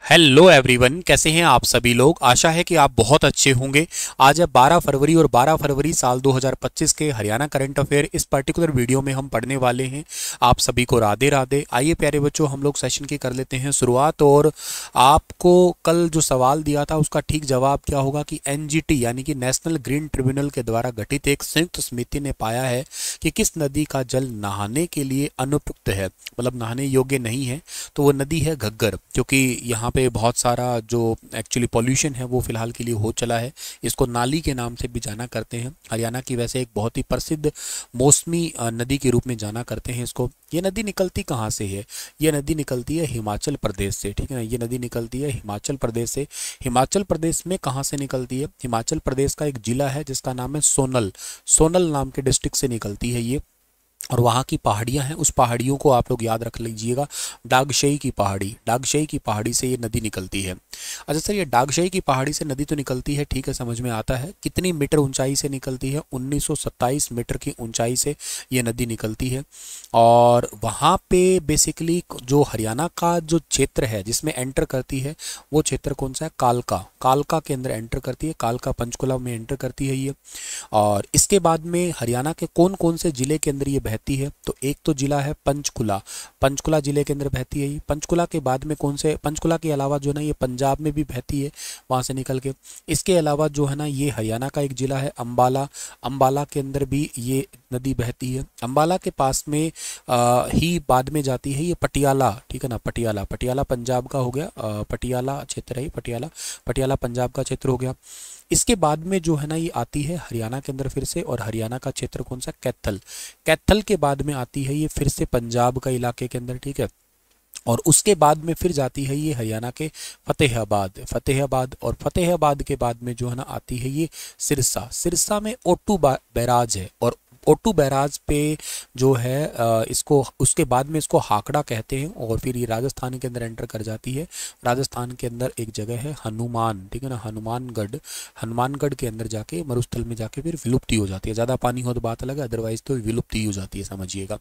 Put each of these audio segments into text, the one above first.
Hello everyone, कैसे हैं आप सभी लोग। आशा है कि आप बहुत अच्छे होंगे। आज है 12 फरवरी और 12 फरवरी साल 2025 के हरियाणा करंट अफेयर। इस पर्टिकुलर वीडियो में हम पढ़ने वाले हैं। आप सभी को राधे राधे। आइए प्यारे बच्चों, हम लोग सेशन की कर लेते हैं शुरुआत। और आपको कल जो सवाल दिया था उसका ठीक जवाब क्या होगा कि एनजीटी यानी कि नेशनल ग्रीन ट्रिब्यूनल के द्वारा गठित एक संयुक्त समिति ने पाया है कि किस नदी का जल नहाने के लिए अनुपयुक्त है, मतलब नहाने योग्य नहीं है। तो वो नदी है घग्गर, क्योंकि यहाँ पे बहुत सारा जो एक्चुअली पॉल्यूशन है वो फिलहाल के लिए हो चला है। इसको नाली के नाम से भी जाना करते हैं। हरियाणा की वैसे एक बहुत ही प्रसिद्ध मौसमी नदी के रूप में जाना करते हैं इसको। ये नदी निकलती कहाँ से है? ये नदी निकलती है हिमाचल प्रदेश से, ठीक है ना। ये नदी निकलती है हिमाचल प्रदेश से। हिमाचल प्रदेश में कहाँ से निकलती है? हिमाचल प्रदेश का एक जिला है जिसका नाम है सोनल। सोनल नाम के डिस्ट्रिक्ट से निकलती है ये। और वहाँ की पहाड़ियाँ हैं, उस पहाड़ियों को आप लोग याद रख लीजिएगा। डागशई की पहाड़ी, डागशई की पहाड़ी से ये नदी निकलती है। अच्छा सर, ये डागशई की पहाड़ी से नदी तो निकलती है, ठीक है, समझ में आता है। कितनी मीटर ऊंचाई से निकलती है? 1927 मीटर की ऊंचाई से ये नदी निकलती है। और वहाँ पे बेसिकली जो हरियाणा का जो क्षेत्र है जिसमें एंटर करती है, वो क्षेत्र कौन सा है? कालका। कालका के अंदर एंटर करती है, कालका पंचकुला में एंटर करती है ये। और इसके बाद में हरियाणा के कौन कौन से जिले के अंदर ये बहती है? तो एक तो जिला है पंचकुला, पंचकुला जिले के अंदर बहती है ये। पंचकुला के बाद में कौन से? पंचकुला के अलावा जो है ना ये पंजाब में भी बहती है वहाँ से निकल के। इसके अलावा जो है ना ये हरियाणा का एक जिला है अम्बाला, अम्बाला के अंदर भी ये नदी बहती है। अम्बाला के पास में ही बाद में जाती है ये पटियाला, ठीक है ना। पटियाला, पटियाला पंजाब का हो गया, पटियाला क्षेत्र है, पटियाला, पटियाला पंजाब का क्षेत्र हो गया। इसके बाद में जो है ना ये आती है हरियाणा के अंदर फिर से, और हरियाणा का क्षेत्र कौन सा? कैथल। कैथल के बाद में आती है ये फिर से पंजाब का इलाके के अंदर, ठीक है। और उसके बाद में फिर जाती है ये हरियाणा के फतेहाबाद, फतेहाबाद। और फतेहाबाद के बाद में जो है ना आती है ये सिरसा। सिरसा में ओटू बैराज है, और ओटू बैराज पे जो है इसको उसके बाद में इसको हाकड़ा कहते हैं। और फिर ये राजस्थान के अंदर एंटर कर जाती है। राजस्थान के अंदर एक जगह है हनुमान, ठीक है ना, हनुमानगढ़। हनुमानगढ़ के अंदर जाके मरुस्थल में जाके फिर विलुप्ति हो जाती है। ज़्यादा पानी हो तो बात अलग है, अदरवाइज तो विलुप्ति हो जाती है, समझिएगा।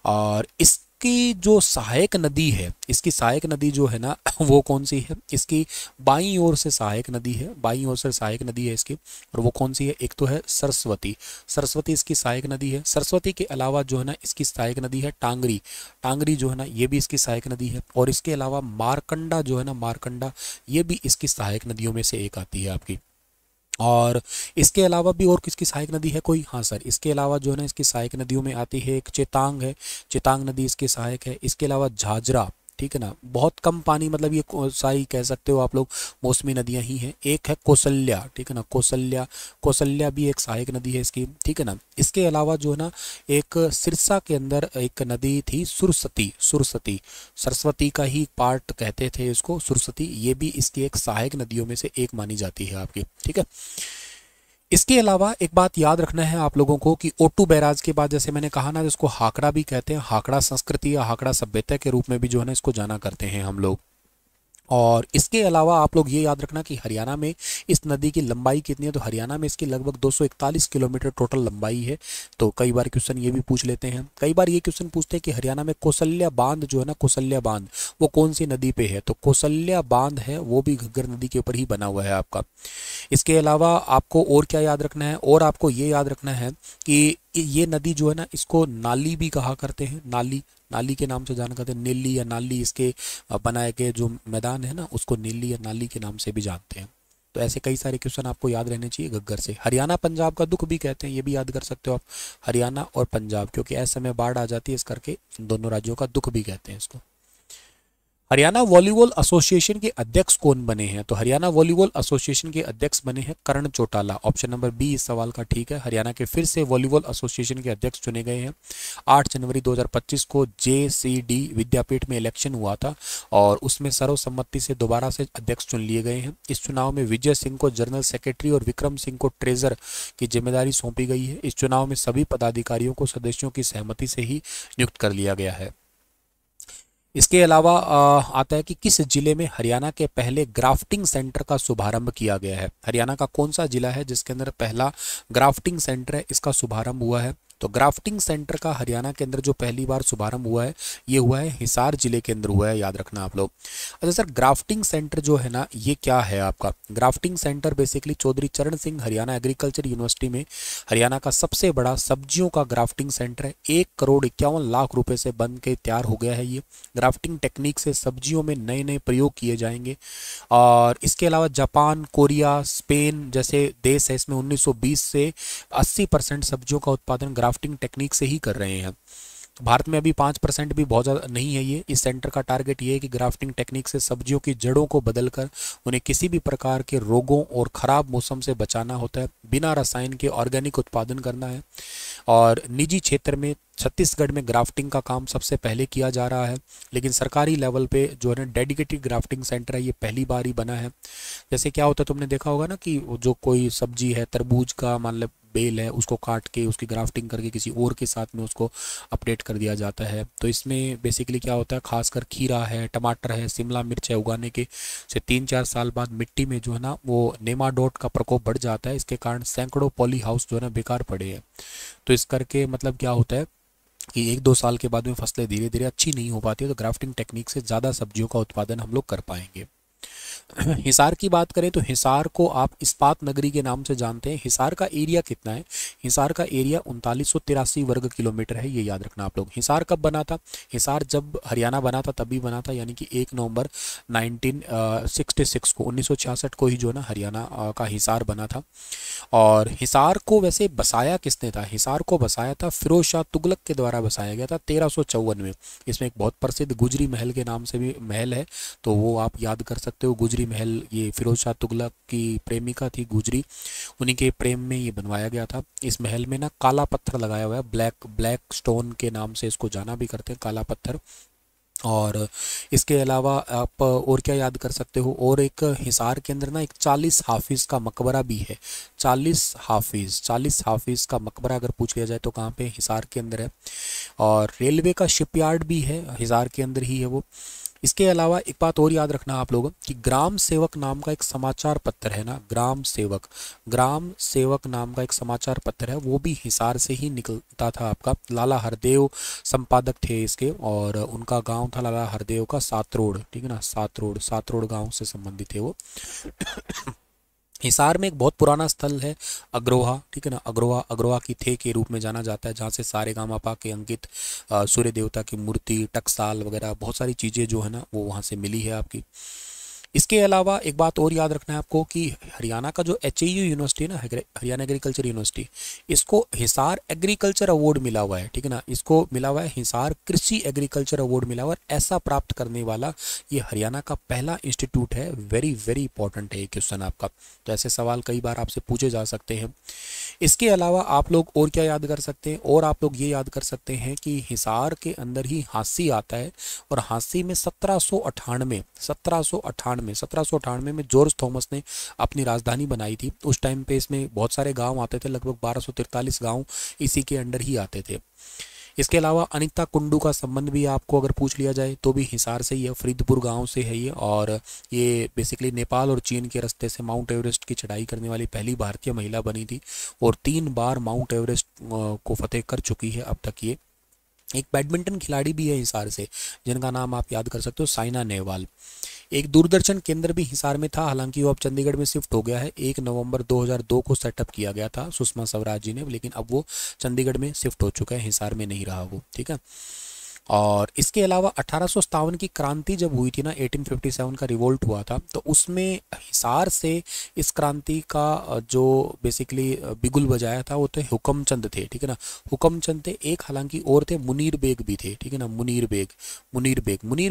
और इसकी जो सहायक नदी है, इसकी सहायक नदी जो है ना वो कौन सी है? इसकी बाईं ओर से सहायक नदी है, बाईं ओर से सहायक नदी है इसकी। और वो कौन सी है? एक तो है सरस्वती, सरस्वती इसकी सहायक नदी है। सरस्वती के अलावा जो है ना इसकी सहायक नदी है टांगरी, टांगरी जो है ना ये भी इसकी सहायक नदी है। और इसके अलावा मारकंडा जो है ना, मारकंडा, ये भी इसकी सहायक नदियों में से एक आती है आपकी। और इसके अलावा भी और किसकी सहायक नदी है कोई? हाँ सर, इसके अलावा जो है ना इसकी सहायक नदियों में आती है एक चेतांग है, चेतांग नदी इसकी सहायक है। इसके अलावा झाझरा, ठीक है ना, बहुत कम पानी, मतलब ये सारी कह सकते हो आप लोग मौसमी नदियां ही हैं। एक है कौशल्या, ठीक है ना, कौशल्या, कौशल्या भी एक सहायक नदी है इसकी, ठीक है ना। इसके अलावा जो है ना एक सिरसा के अंदर एक नदी थी सुरसती, सुरसती, सरस्वती का ही पार्ट कहते थे इसको, सुरसती, ये भी इसकी एक सहायक नदियों में से एक मानी जाती है आपकी, ठीक है। इसके अलावा एक बात याद रखना है आप लोगों को कि ओटू बैराज के बाद जैसे मैंने कहा ना, जिसको हाकड़ा भी कहते हैं, हाकड़ा संस्कृति या हाकड़ा सभ्यता के रूप में भी जो है ना इसको जाना करते हैं हम लोग। और इसके अलावा आप लोग ये याद रखना कि हरियाणा में इस नदी की लंबाई कितनी है। तो हरियाणा में इसकी लगभग 241 किलोमीटर टोटल लंबाई है। तो कई बार क्वेश्चन ये भी पूछ लेते हैं, कई बार ये क्वेश्चन पूछते हैं कि हरियाणा में कौशल्या बांध जो है ना, कौशल्या बांध वो कौन सी नदी पे है? तो कौशल्या बांध है वो भी घग्गर नदी के ऊपर ही बना हुआ है आपका। इसके अलावा आपको और क्या याद रखना है? और आपको ये याद रखना है कि ये नदी जो है ना इसको नाली भी कहा करते हैं, नाली, नाली के नाम से जाना करते हैं। नीली या नाली, इसके बनाए गए जो मैदान है ना उसको नीली या नाली के नाम से भी जानते हैं। तो ऐसे कई सारे क्वेश्चन आपको याद रहने चाहिए घग्गर से। हरियाणा पंजाब का दुख भी कहते हैं, ये भी याद कर सकते हो आप, हरियाणा और पंजाब, क्योंकि ऐसे समय बाढ़ आ जाती है इस करके इन दोनों राज्यों का दुख भी कहते हैं इसको। हरियाणा वॉलीबॉल एसोसिएशन के अध्यक्ष कौन बने हैं? तो हरियाणा वॉलीबॉल एसोसिएशन के अध्यक्ष बने हैं कर्ण चौटाला। ऑप्शन नंबर बी इस सवाल का ठीक है। हरियाणा के फिर से वॉलीबॉल एसोसिएशन के अध्यक्ष चुने गए हैं। 8 जनवरी 2025 को JCD विद्यापीठ में इलेक्शन हुआ था और उसमें सर्वसम्मति से दोबारा से अध्यक्ष चुन लिए गए हैं। इस चुनाव में विजय सिंह को जनरल सेक्रेटरी और विक्रम सिंह को ट्रेजर की जिम्मेदारी सौंपी गई है। इस चुनाव में सभी पदाधिकारियों को सदस्यों की सहमति से ही नियुक्त कर लिया गया है। इसके अलावा आता है कि किस जिले में हरियाणा के पहले ग्राफ्टिंग सेंटर का शुभारंभ किया गया है? हरियाणा का कौन सा जिला है जिसके अंदर पहला ग्राफ्टिंग सेंटर है इसका शुभारंभ हुआ है? तो ग्राफ्टिंग सेंटर का हरियाणा के अंदर जो पहली बार शुभारंभ हुआ है ये हुआ है हिसार जिले के अंदर हुआ है, याद रखना आप लोग। अच्छा सर, ग्राफ्टिंग सेंटर जो है ना ये क्या है आपका? ग्राफ्टिंग सेंटर बेसिकली चौधरी चरण सिंह हरियाणा एग्रीकल्चर यूनिवर्सिटी में हरियाणा का सबसे बड़ा सब्जियों का ग्राफ्टिंग सेंटर है। 1,51,00,000 रुपए से बन के तैयार हो गया है ये। ग्राफ्टिंग टेक्निक से सब्जियों में नए नए प्रयोग किए जाएंगे। और इसके अलावा जापान, कोरिया, स्पेन जैसे देश है इसमें 1920 से 80% सब्जियों का उत्पादन ग्राफ्टिंग टेक्निक से ही कर रहे हैं। तो भारत में अभी 5% भी बहुत ज़्यादा नहीं है ये। इस सेंटर का टारगेट ये है कि ग्राफ्टिंग टेक्निक से सब्जियों की जड़ों को बदलकर उन्हें किसी भी प्रकार के रोगों और ख़राब मौसम से बचाना होता है, बिना रसायन के ऑर्गेनिक उत्पादन करना है। और निजी क्षेत्र में छत्तीसगढ़ में ग्राफ्टिंग का काम सबसे पहले किया जा रहा है, लेकिन सरकारी लेवल पे जो है ना डेडिकेटेड ग्राफ्टिंग सेंटर है ये पहली बार ही बना है। जैसे क्या होता है तुमने देखा होगा ना कि जो कोई सब्जी है, तरबूज का मान लो बेल है, उसको काट के उसकी ग्राफ्टिंग करके किसी और के साथ में उसको अपडेट कर दिया जाता है। तो इसमें बेसिकली क्या होता है, खासकर खीरा है, टमाटर है, शिमला मिर्च है, उगाने के से 3-4 साल बाद मिट्टी में जो है ना वो नेमाटोड का प्रकोप बढ़ जाता है। इसके कारण सैकड़ों पॉली हाउस जो है ना बेकार पड़े हैं। तो इस करके मतलब क्या होता है कि 1-2 साल के बाद में फसलें धीरे धीरे अच्छी नहीं हो पाती है, तो ग्राफ्टिंग टेक्निक से ज़्यादा सब्जियों का उत्पादन हम लोग कर पाएंगे। हिसार की बात करें तो हिसार को आप इस्पात नगरी के नाम से जानते हैं। हिसार का एरिया कितना है? हिसार का एरिया 3983 वर्ग किलोमीटर है, ये याद रखना आप लोग। हिसार कब बना था? हिसार जब हरियाणा बना था तभी बना था, यानी कि 1 नवंबर 1966 को 1966 को ही जो है ना हरियाणा का हिसार बना था। और हिसार को वैसे बसाया किसने था? हिसार को बसाया था फिरोज शाह तुगलक के द्वारा बसाया गया था 1354 में। इसमें एक बहुत प्रसिद्ध गुजरी महल के नाम से भी महल है, तो वो आप याद कर सकते हो। गुजरी महल ये फिरोज शाह तुगलक की प्रेमिका थी गुजरी, उन्हीं के प्रेम में ये बनवाया गया था। इस महल में ना काला पत्थर लगाया हुआ है, ब्लैक ब्लैक स्टोन के नाम से इसको जाना भी करते हैं, काला पत्थर। और इसके अलावा आप और क्या याद कर सकते हो? और एक हिसार के अंदर ना एक 40 हाफिज़ का मकबरा भी है। 40 हाफिज़ का मकबरा अगर पूछ लिया जाए तो कहाँ पे? हिसार के अंदर है। और रेलवे का शिपयार्ड भी है, हिसार के अंदर ही है वो। इसके अलावा एक बात और याद रखना आप लोग कि ग्राम सेवक नाम का एक समाचार पत्र है ना, ग्राम सेवक नाम का एक समाचार पत्र है, वो भी हिसार से ही निकलता था आपका। लाला हरदेव संपादक थे इसके, और उनका गांव था लाला हरदेव का सातरोड़, ठीक है ना, सातरोड़ गांव से संबंधित है वो। हिसार में एक बहुत पुराना स्थल है अग्रोहा, ठीक है ना, अग्रोहा की थे के रूप में जाना जाता है, जहाँ से सारेगामापा के अंकित सूर्य देवता की मूर्ति, टकसाल वगैरह बहुत सारी चीज़ें जो है ना वो वहाँ से मिली है आपकी। इसके अलावा एक बात और याद रखना है आपको कि हरियाणा का जो HAU यूनिवर्सिटी है ना, हरियाणा एग्रीकल्चर यूनिवर्सिटी, इसको हिसार एग्रीकल्चर अवार्ड मिला हुआ है, ठीक है ना, इसको मिला हुआ है हिसार कृषि एग्रीकल्चर अवार्ड मिला हुआ है। ऐसा प्राप्त करने वाला ये हरियाणा का पहला इंस्टीट्यूट है। वेरी वेरी इंपॉर्टेंट है ये क्वेश्चन आपका, तो ऐसे सवाल कई बार आपसे पूछे जा सकते हैं। इसके अलावा आप लोग और क्या याद कर सकते हैं? और आप लोग ये याद कर सकते हैं कि हिसार के अंदर ही हांसी आता है, और हांसी में 1798 में जॉर्ज थॉमस ने अपनी राजधानी बनाई थी। उस टाइम पे इसमें बहुत सारे गांव आते थे, लगभग 1243 गांव इसी के अंडर ही आते थे। इसके अलावा अनिता कुंडू का संबंध भी आपको अगर पूछ लिया जाए तो भी हिसार से ही है, फरीदपुर गांव से है ये। और ये बेसिकली नेपाल और चीन के रास्ते से माउंट एवरेस्ट की चढ़ाई करने वाली पहली भारतीय महिला बनी थी, और 3 बार माउंट एवरेस्ट को फतेह कर चुकी है अब तक ये। एक बैडमिंटन खिलाड़ी भी है हिसार से, जिनका नाम आप याद कर सकते हो, साइना नेहवाल। एक दूरदर्शन केंद्र भी हिसार में था, हालांकि वो अब चंडीगढ़ में शिफ्ट हो गया है। 1 नवंबर 2002 को सेटअप किया गया था सुषमा स्वराज जी ने, लेकिन अब वो चंडीगढ़ में शिफ्ट हो चुका है, हिसार में नहीं रहा वो, ठीक है। और इसके अलावा 1857 की क्रांति जब हुई थी ना, 1857 का रिवोल्ट हुआ था, तो उसमें हिसार से इस क्रांति का जो बेसिकली बिगुल बजाया था वो थे हुकमचंद थे, ठीक है ना, हुकमचंद थे। एक हालांकि और थे मुनीर बेग भी थे, ठीक है ना, मुनीर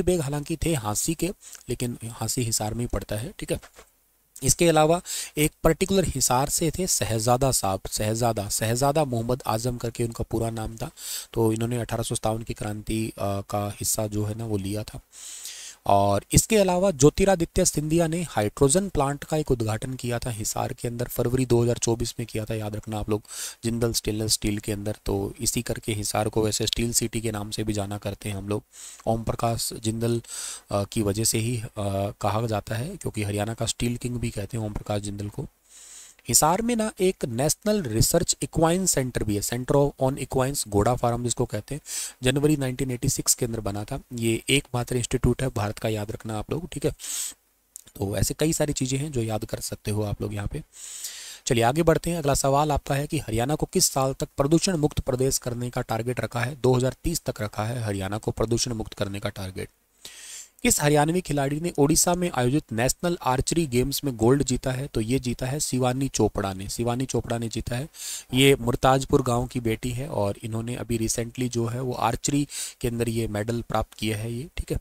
बेग हालांकि थे हांसी के, लेकिन हांसी हिसार में ही पड़ता है, ठीक है। इसके अलावा एक पर्टिकुलर हिसार से थे शहजादा साहब, शहजादा मोहम्मद आजम करके उनका पूरा नाम था। तो इन्होंने 1857 की क्रांति का हिस्सा जो है ना वो लिया था। और इसके अलावा ज्योतिरादित्य सिंधिया ने हाइड्रोजन प्लांट का एक उद्घाटन किया था हिसार के अंदर, फरवरी 2024 में किया था, याद रखना आप लोग, जिंदल स्टेनलेस स्टील के अंदर। तो इसी करके हिसार को वैसे स्टील सिटी के नाम से भी जाना करते हैं हम लोग। ओम प्रकाश जिंदल की वजह से ही कहा जाता है, क्योंकि हरियाणा का स्टील किंग भी कहते हैं ओम प्रकाश जिंदल को। हिसार में ना एक नेशनल रिसर्च इक्वाइन सेंटर भी है, सेंटर ऑन इक्वाइंस घोड़ा फार्म जिसको कहते हैं, जनवरी 1986 के अंदर बना था। ये एकमात्र इंस्टीट्यूट है भारत का, याद रखना आप लोग, ठीक है। तो ऐसे कई सारी चीज़ें हैं जो याद कर सकते हो आप लोग यहाँ पे। चलिए आगे बढ़ते हैं। अगला सवाल आपका है कि हरियाणा को किस साल तक प्रदूषण मुक्त प्रदेश करने का टारगेट रखा है। 2030 तक रखा है हरियाणा को प्रदूषण मुक्त करने का टारगेट। किस हरियाणवी खिलाड़ी ने ओडिशा में आयोजित नेशनल आर्चरी गेम्स में गोल्ड जीता है। तो ये जीता है शिवानी चोपड़ा ने, शिवानी चोपड़ा ने जीता है। ये मुर्ताजपुर गांव की बेटी है और इन्होंने अभी रिसेंटली जो है वो आर्चरी के अंदर ये मेडल प्राप्त किया है ये, ठीक है।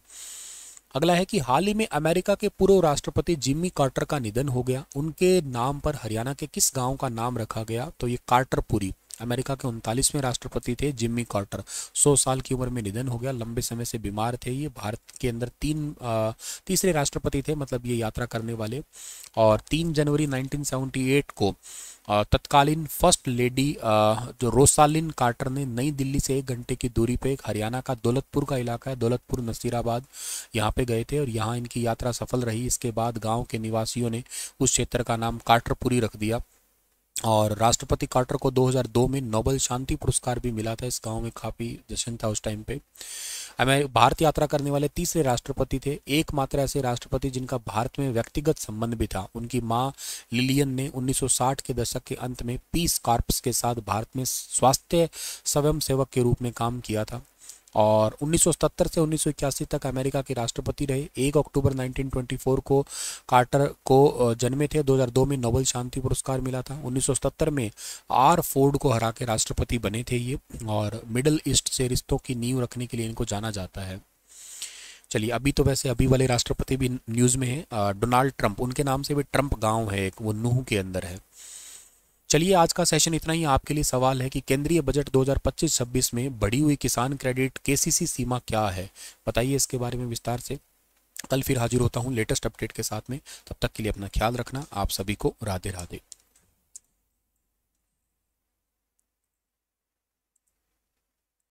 अगला है कि हाल ही में अमेरिका के पूर्व राष्ट्रपति जिम्मी कार्टर का निधन हो गया, उनके नाम पर हरियाणा के किस गांव का नाम रखा गया। तो ये कार्टरपुरी। अमेरिका के 39वें राष्ट्रपति थे जिम्मी कार्टर, 100 साल की उम्र में निधन हो गया, लंबे समय से बीमार थे। ये भारत के अंदर तीसरे राष्ट्रपति थे, मतलब ये यात्रा करने वाले। और 3 जनवरी 1978 को तत्कालीन फर्स्ट लेडी जो रोसालिन कार्टर ने नई दिल्ली से 1 घंटे की दूरी पे एक हरियाणा का दौलतपुर का इलाका है, दौलतपुर नसीराबाद, यहाँ पे गए थे और यहाँ इनकी यात्रा सफल रही। इसके बाद गांव के निवासियों ने उस क्षेत्र का नाम कार्टरपुरी रख दिया। और राष्ट्रपति कार्टर को 2002 में नोबेल शांति पुरस्कार भी मिला था। इस गांव में काफ़ी जश्न था उस टाइम पे। भारत यात्रा करने वाले तीसरे राष्ट्रपति थे, एकमात्र ऐसे राष्ट्रपति जिनका भारत में व्यक्तिगत संबंध भी था। उनकी मां लिलियन ने 1960 के दशक के अंत में पीस कॉर्प्स के साथ भारत में स्वास्थ्य स्वयंसेवक के रूप में काम किया था और 1977 से 1981 तक अमेरिका के राष्ट्रपति रहे। 1 अक्टूबर 1924 को कार्टर को जन्मे थे। 2002 में नोबेल शांति पुरस्कार मिला था। 1977 में आर फोर्ड को हरा के राष्ट्रपति बने थे ये, और मिडल ईस्ट से रिश्तों की नींव रखने के लिए इनको जाना जाता है। चलिए अभी तो वैसे अभी वाले राष्ट्रपति भी न्यूज़ में है, डोनाल्ड ट्रंप, उनके नाम से भी ट्रंप गाँव है एक, वो नूह के अंदर है। चलिए आज का सेशन इतना ही। आपके लिए सवाल है कि केंद्रीय बजट 2025-26 में बढ़ी हुई किसान क्रेडिट केसीसी सीमा क्या है, बताइए इसके बारे में विस्तार से। कल फिर हाजिर होता हूँ लेटेस्ट अपडेट के साथ में, तब तक के लिए अपना ख्याल रखना। आप सभी को राधे राधे।